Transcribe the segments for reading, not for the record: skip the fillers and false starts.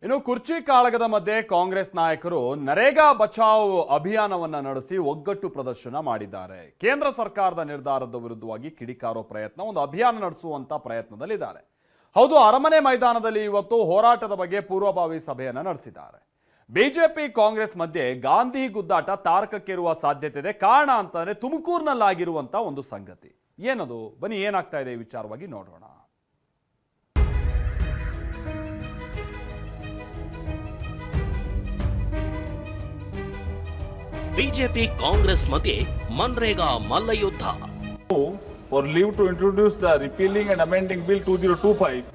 ಇನ್ನು ಕುರ್ಚಿ ಕಾಳಗದ ಮಧ್ಯೆ ಕಾಂಗ್ರೆಸ್ ನಾಯಕರು ನರೇಗಾ ಬಚಾವ್ ಅಭಿಯಾನವನ್ನ ನಡೆಸಿ ಒಗ್ಗಟ್ಟು ಪ್ರದರ್ಶನ ಮಾಡಿದ್ದಾರೆ. ಕೇಂದ್ರ ಸರ್ಕಾರದ ನಿರ್ಧಾರದ ವಿರುದ್ಧವಾಗಿ ಕಿಡಿಕಾರೋ ಪ್ರಯತ್ನ, ಒಂದು ಅಭಿಯಾನ ನಡೆಸುವಂತ ಪ್ರಯತ್ನದಲ್ಲಿದ್ದಾರೆ. ಹೌದು, ಅರಮನೆ ಮೈದಾನದಲ್ಲಿ ಇವತ್ತು ಹೋರಾಟದ ಬಗ್ಗೆ ಪೂರ್ವಭಾವಿ ಸಭೆಯನ್ನ ನಡೆಸಿದ್ದಾರೆ. ಬಿಜೆಪಿ ಕಾಂಗ್ರೆಸ್ ಮಧ್ಯೆ ಗಾಂಧಿ ಗುದ್ದಾಟ ತಾರಕಕ್ಕೇರುವ ಸಾಧ್ಯತೆ ಇದೆ. ಕಾರಣ ಅಂತಂದ್ರೆ ತುಮಕೂರಿನಲ್ಲಾಗಿರುವಂತ ಒಂದು ಸಂಗತಿ. ಏನದು? ಬನ್ನಿ, ಏನಾಗ್ತಾ ಇದೆ ಈ ವಿಚಾರವಾಗಿ ನೋಡೋಣ. ಬಿಜೆಪಿ ಕಾಂಗ್ರೆಸ್ ಮಧ್ಯೆ MNREGA ಮಲ್ಲಯುದ್ಧ. For leave to introduce the repealing and amending bill 2025.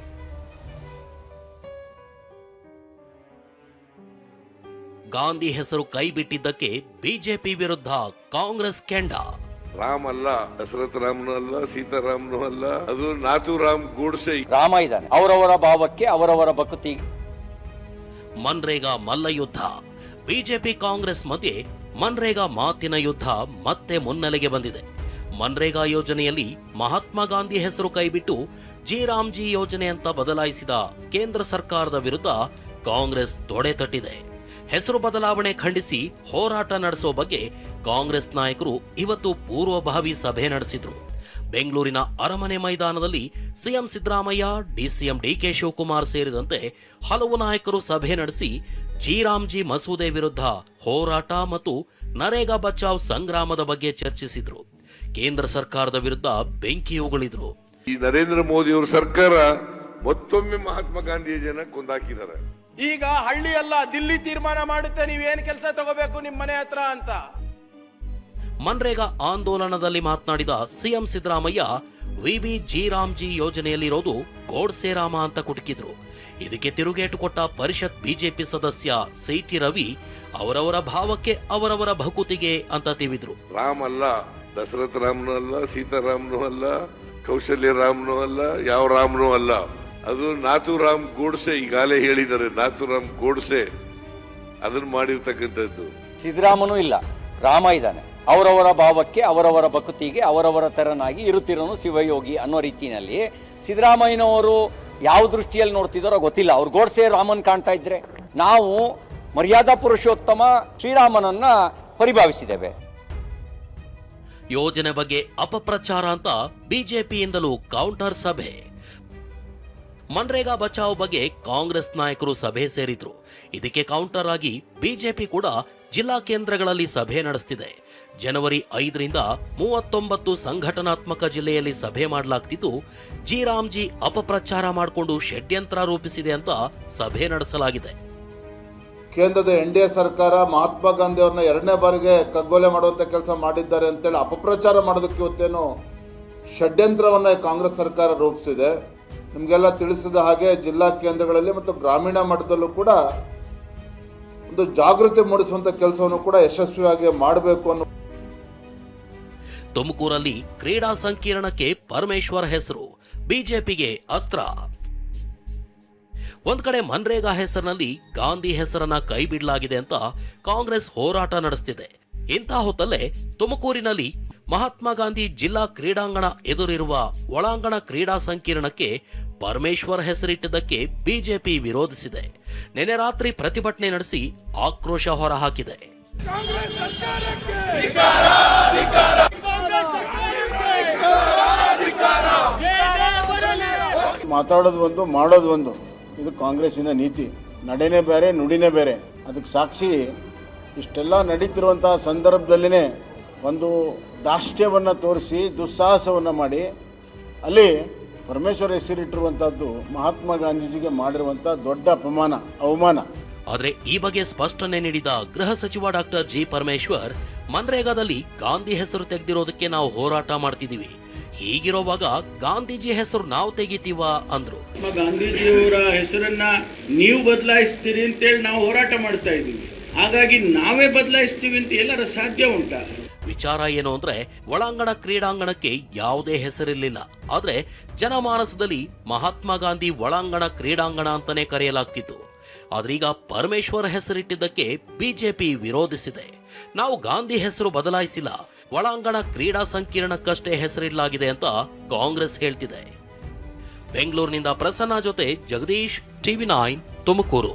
Gandhi ಹೆಸರು ಕೈಬಿಟ್ಟಿದ್ದಕ್ಕೆ ಬಿಜೆಪಿ ವಿರುದ್ಧ ಕಾಂಗ್ರೆಸ್ ಕೆಂಡ. ರಾಮ್ ಅಲ್ಲ, ದಶರಥ ರಾಮನು ಅಲ್ಲ, ಸೀತಾರಾಮನು ಅಲ್ಲ, ಅದು ನಾಥೂರಾಮ್ ಗೋಡ್ಸೆ. ರಾಮ ಇದ್ದಾನೆ, ಅವರವರ ಭಾವಕ್ಕೆ ಅವರವರ ಭಕ್ತಿ. ಮನ್ರೇಗಾ ಮಲ್ಲಯುದ್ಧ. ಬಿಜೆಪಿ ಕಾಂಗ್ರೆಸ್ ಮಧ್ಯೆ ಮನ್ರೇಗಾ ಮಾತಿನ ಯುದ್ಧ ಮತ್ತೆ ಮುನ್ನೆಲೆಗೆ ಬಂದಿದೆ. ಮನ್ರೇಗಾ ಯೋಜನೆಯಲ್ಲಿ ಮಹಾತ್ಮ ಗಾಂಧಿ ಹೆಸರು ಕೈಬಿಟ್ಟು ಜಿ ಯೋಜನೆ ಅಂತ ಬದಲಾಯಿಸಿದ ಕೇಂದ್ರ ಸರ್ಕಾರದ ವಿರುದ್ಧ ಕಾಂಗ್ರೆಸ್ ತೊಡೆ ತಟ್ಟಿದೆ. ಹೆಸರು ಬದಲಾವಣೆ ಖಂಡಿಸಿ ಹೋರಾಟ ನಡೆಸೋ ಬಗ್ಗೆ ಕಾಂಗ್ರೆಸ್ ನಾಯಕರು ಇವತ್ತು ಪೂರ್ವಭಾವಿ ಸಭೆ ನಡೆಸಿದ್ರು. ಬೆಂಗಳೂರಿನ ಅರಮನೆ ಮೈದಾನದಲ್ಲಿ ಸಿಎಂ ಸಿದ್ದರಾಮಯ್ಯ, ಡಿಸಿಎಂ ಡಿಕೆ ಶಿವಕುಮಾರ್ ಸೇರಿದಂತೆ ಹಲವು ನಾಯಕರು ಸಭೆ ನಡೆಸಿ ಜಿ ಮಸೂದೆ ವಿರುದ್ಧ ಹೋರಾಟ ಮತ್ತು ನರೇಗಾ ಬಚಾವ್ ಸಂಗ್ರಾಮದ ಬಗ್ಗೆ ಚರ್ಚಿಸಿದ್ರು. ಕೇಂದ್ರ ಸರ್ಕಾರದ ವಿರುದ್ಧ ಬೆಂಕಿ ಉಗುಳಿದ್ರು. ಈ ನರೇಂದ್ರ ಮೋದಿ ಅವರ ಸರ್ಕಾರ ಮತ್ತೊಮ್ಮೆ ಮಹಾತ್ಮ ಗಾಂಧೀಜಿಯನ್ನ ಕೊಂದಾಕಿದ್ದಾರೆ. ಈಗ ಹಳ್ಳಿ ಅಲ್ಲ, ದಿಲ್ಲಿ ತೀರ್ಮಾನ ಮಾಡುತ್ತೆ ನೀವೇನ್ ಕೆಲಸ ತಗೋಬೇಕು ನಿಮ್ ಮನೆ ಹತ್ರ ಅಂತ. ಮನ್ರೇಗಾ ಆಂದೋಲನದಲ್ಲಿ ಮಾತನಾಡಿದ ಸಿಎಂ ಸಿದ್ದರಾಮಯ್ಯ, ಜಿ ಯೋಜನೆಯಲ್ಲಿರೋದು ಗೋಡ್ಸೆ ರಾಮ ಅಂತ ಕುಟುಕಿದ್ರು. ಇದಕ್ಕೆ ತಿರುಗೇಟು ಕೊಟ್ಟ ಪರಿಷತ್ ಬಿಜೆಪಿ ಸದಸ್ಯ ಸಿಟಿ ರವಿ, ಅವರವರ ಭಾವಕ್ಕೆ ಅವರವರ ಭಕುತಿಗೆ ಅಂತ ತಿವಿದ್ರು. ರಾಮ್ ಅಲ್ಲ, ದಶರಥ ರಾಮನು ಅಲ್ಲ, ಸೀತಾರಾಮನು ಅಲ್ಲ, ಕೌಶಲ್ಯ ರಾಮನು ಅಲ್ಲ, ಯಾವ ರಾಮನು ಅಲ್ಲ, ಅದು ನಾಥೂರಾಮ್ ಗೋಡ್ಸೆ. ಈಗಾಗಲೇ ಹೇಳಿದ್ದಾರೆ, ನಾಥೂರಾಮ್ ಗೋಡ್ಸೆ ಅದನ್ನು ಮಾಡಿರ್ತಕ್ಕಂಥದ್ದು. ಸಿದ್ದರಾಮನು ಇಲ್ಲ, ರಾಮ ಇದ್ದಾನೆ, ಅವರವರ ಭಾವಕ್ಕೆ ಅವರವರ ಭಕ್ತಿಗೆ ಅವರವರ ತೆರನಾಗಿ ಇರುತ್ತಿರೋನು ಶಿವಯೋಗಿ ಅನ್ನೋ ರೀತಿಯಲ್ಲಿ ಸಿದ್ದರಾಮಯ್ಯನವರು ಯಾವ ದೃಷ್ಟಿಯಲ್ಲಿ ನೋಡ್ತಿದ್ದಾರೋ ಗೊತ್ತಿಲ್ಲ. ಅವ್ರು ಗೋಡ್ಸೆ ರಾಮನ್ ಕಾಣ್ತಾ ಇದ್ರೆ, ನಾವು ಮರ್ಯಾದಾ ಪುರುಷೋತ್ತಮ ಶ್ರೀರಾಮನನ್ನ ಪರಿಭಾವಿಸಿದ್ದೇವೆ. ಯೋಜನೆ ಬಗ್ಗೆ ಅಪಪ್ರಚಾರ ಅಂತ ಬಿಜೆಪಿಯಿಂದಲೂ ಕೌಂಟರ್ ಸಭೆ. ಮನ್ರೇಗಾ ಬಚಾವ್ ಬಗ್ಗೆ ಕಾಂಗ್ರೆಸ್ ನಾಯಕರು ಸಭೆ ಸೇರಿದ್ರು. ಇದಕ್ಕೆ ಕೌಂಟರ್ ಆಗಿ ಬಿಜೆಪಿ ಕೂಡ ಜಿಲ್ಲಾ ಕೇಂದ್ರಗಳಲ್ಲಿ ಸಭೆ ನಡೆಸ್ತಿದೆ. ಜನವರಿ 5ರಿಂದ 39 ಸಂಘಟನಾತ್ಮಕ ಜಿಲ್ಲೆಯಲ್ಲಿ ಸಭೆ ಮಾಡಲಾಗ್ತಿದ್ದು, ಜಿ ಅಪಪ್ರಚಾರ ಮಾಡಿಕೊಂಡು ಷಡ್ಯಂತ್ರ ರೂಪಿಸಿದೆ ಅಂತ ಸಭೆ ನಡೆಸಲಾಗಿದೆ. ಕೇಂದ್ರದ NDA ಸರ್ಕಾರ ಮಹಾತ್ಮ ಗಾಂಧಿ ಅವ್ರನ್ನ 2ನೇ ಬಾರಿಗೆ ಕಗ್ಗೊಲೆ ಮಾಡುವಂತ ಕೆಲಸ ಮಾಡಿದ್ದಾರೆ ಅಂತೇಳಿ ಅಪಪ್ರಚಾರ ಮಾಡೋದಕ್ಕೆ ಇವತ್ತೇನು ಷಡ್ಯಂತ್ರವನ್ನ ಕಾಂಗ್ರೆಸ್ ಸರ್ಕಾರ ರೂಪಿಸಿದೆ. ನಿಮಗೆಲ್ಲ ತಿಳಿಸಿದ ಹಾಗೆ ಜಿಲ್ಲಾ ಕೇಂದ್ರಗಳಲ್ಲಿ ಮತ್ತು ಗ್ರಾಮೀಣ ಮಟ್ಟದಲ್ಲೂ ಕೂಡ ಒಂದು ಜಾಗೃತಿ ಮೂಡಿಸುವಂತ ಕೆಲಸವನ್ನು ಕೂಡ ಯಶಸ್ವಿಯಾಗಿ ಮಾಡಬೇಕು ಅನ್ನೋ. ತುಮಕೂರಲ್ಲಿ ಕ್ರೀಡಾ ಸಂಕೀರ್ಣಕ್ಕೆ ಪರಮೇಶ್ವರ್ ಹೆಸರು, ಬಿಜೆಪಿಗೆ ಅಸ್ತ್ರ. ಒಂದ್ ಕಡೆ ಮನ್ರೇಗಾ ಹೆಸರಿನಲ್ಲಿ ಗಾಂಧಿ ಹೆಸರನ್ನ ಕೈಬಿಡಲಾಗಿದೆ ಅಂತ ಕಾಂಗ್ರೆಸ್ ಹೋರಾಟ ನಡೆಸುತ್ತಿದೆ. ಇಂಥ ಹೊತ್ತಲ್ಲೇ ತುಮಕೂರಿನಲ್ಲಿ ಮಹಾತ್ಮ ಗಾಂಧಿ ಜಿಲ್ಲಾ ಕ್ರೀಡಾಂಗಣ ಎದುರಿರುವ ಒಳಾಂಗಣ ಕ್ರೀಡಾ ಸಂಕೀರ್ಣಕ್ಕೆ ಪರಮೇಶ್ವರ್ ಹೆಸರಿಟ್ಟಿದ್ದಕ್ಕೆ ಬಿಜೆಪಿ ವಿರೋಧಿಸಿದೆ. ನಿನ್ನೆ ರಾತ್ರಿ ಪ್ರತಿಭಟನೆ ನಡೆಸಿ ಆಕ್ರೋಶ ಹೊರಹಾಕಿದೆ. ಮಾತಾಡೋದು ಒಂದು, ಮಾಡೋದು ಒಂದು. ಇದು ಕಾಂಗ್ರೆಸ್ಸಿನ ನೀತಿ. ನಡೆನೇ ಬೇರೆ, ನುಡಿನೇ ಬೇರೆ. ಅದಕ್ಕೆ ಸಾಕ್ಷಿ ಇಷ್ಟೆಲ್ಲ ನಡೀತಿರುವಂತಹ ಸಂದರ್ಭದಲ್ಲಿನೇ ಒಂದು ದಾಷ್ಟ್ಯವನ್ನು ತೋರಿಸಿ ದುಸ್ಸಾಹಸವನ್ನು ಮಾಡಿ ಅಲ್ಲಿ ಪರಮೇಶ್ವರ ಹೆಸರಿಟ್ಟಿರುವಂತಹದ್ದು ಮಹಾತ್ಮ ಗಾಂಧೀಜಿಗೆ ಮಾಡಿರುವಂತಹ ದೊಡ್ಡ ಅವಮಾನ. ಆದರೆ ಈ ಬಗ್ಗೆ ಸ್ಪಷ್ಟನೆ ನೀಡಿದ ಗೃಹ ಸಚಿವ ಡಾಕ್ಟರ್ ಜಿ ಪರಮೇಶ್ವರ್, ಮನ್ರೇಗಾದಲ್ಲಿ ಗಾಂಧಿ ಹೆಸರು ತೆಗೆದಿರೋದಕ್ಕೆ ನಾವು ಹೋರಾಟ ಮಾಡ್ತಿದೀವಿ. ಹೀಗಿರುವಾಗ ಗಾಂಧೀಜಿ ಹೆಸರು ನಾವು ತೆಗಿತೀವ ಅಂದ್ರು. ಗಾಂಧೀಜಿಯವರ ಹೆಸರನ್ನ ನೀವು ಬದಲಾಯಿಸ್ತೀರಿ ಅಂತೇಳಿ ನಾವು ಹೋರಾಟ ಮಾಡ್ತಾ ಇದೀವಿ. ಹಾಗಾಗಿ ನಾವೇ ಬದಲಾಯಿಸ್ತೀವಿ ಅಂತ ಎಲ್ಲರ ಸಾಧ್ಯ ಉಂಟಾ? ವಿಚಾರ ಏನು ಅಂದ್ರೆ, ಒಳಾಂಗಣ ಕ್ರೀಡಾಂಗಣಕ್ಕೆ ಯಾವುದೇ ಹೆಸರಿರಲಿಲ್ಲ. ಆದ್ರೆ ಜನಮಾನಸದಲ್ಲಿ ಮಹಾತ್ಮ ಗಾಂಧಿ ಒಳಾಂಗಣ ಕ್ರೀಡಾಂಗಣ ಅಂತಾನೆ ಕರೆಯಲಾಗ್ತಿತ್ತು. ಆದ್ರೀಗ ಪರಮೇಶ್ವರ್ ಹೆಸರಿಟ್ಟಿದ್ದಕ್ಕೆ ಬಿಜೆಪಿ ವಿರೋಧಿಸಿದೆ. ನಾವು ಗಾಂಧಿ ಹೆಸರು ಬದಲಾಯಿಸಿಲ್ಲ, ಒಳಾಂಗಣ ಕ್ರೀಡಾ ಸಂಕೀರ್ಣಕ್ಕಷ್ಟೇ ಹೆಸರಿಡಲಾಗಿದೆ ಅಂತ ಕಾಂಗ್ರೆಸ್ ಹೇಳ್ತಿದೆ. ಬೆಂಗಳೂರಿನಿಂದ ಪ್ರಸನ್ನ ಜೊತೆ ಜಗದೀಶ್, TV9 ತುಮಕೂರು.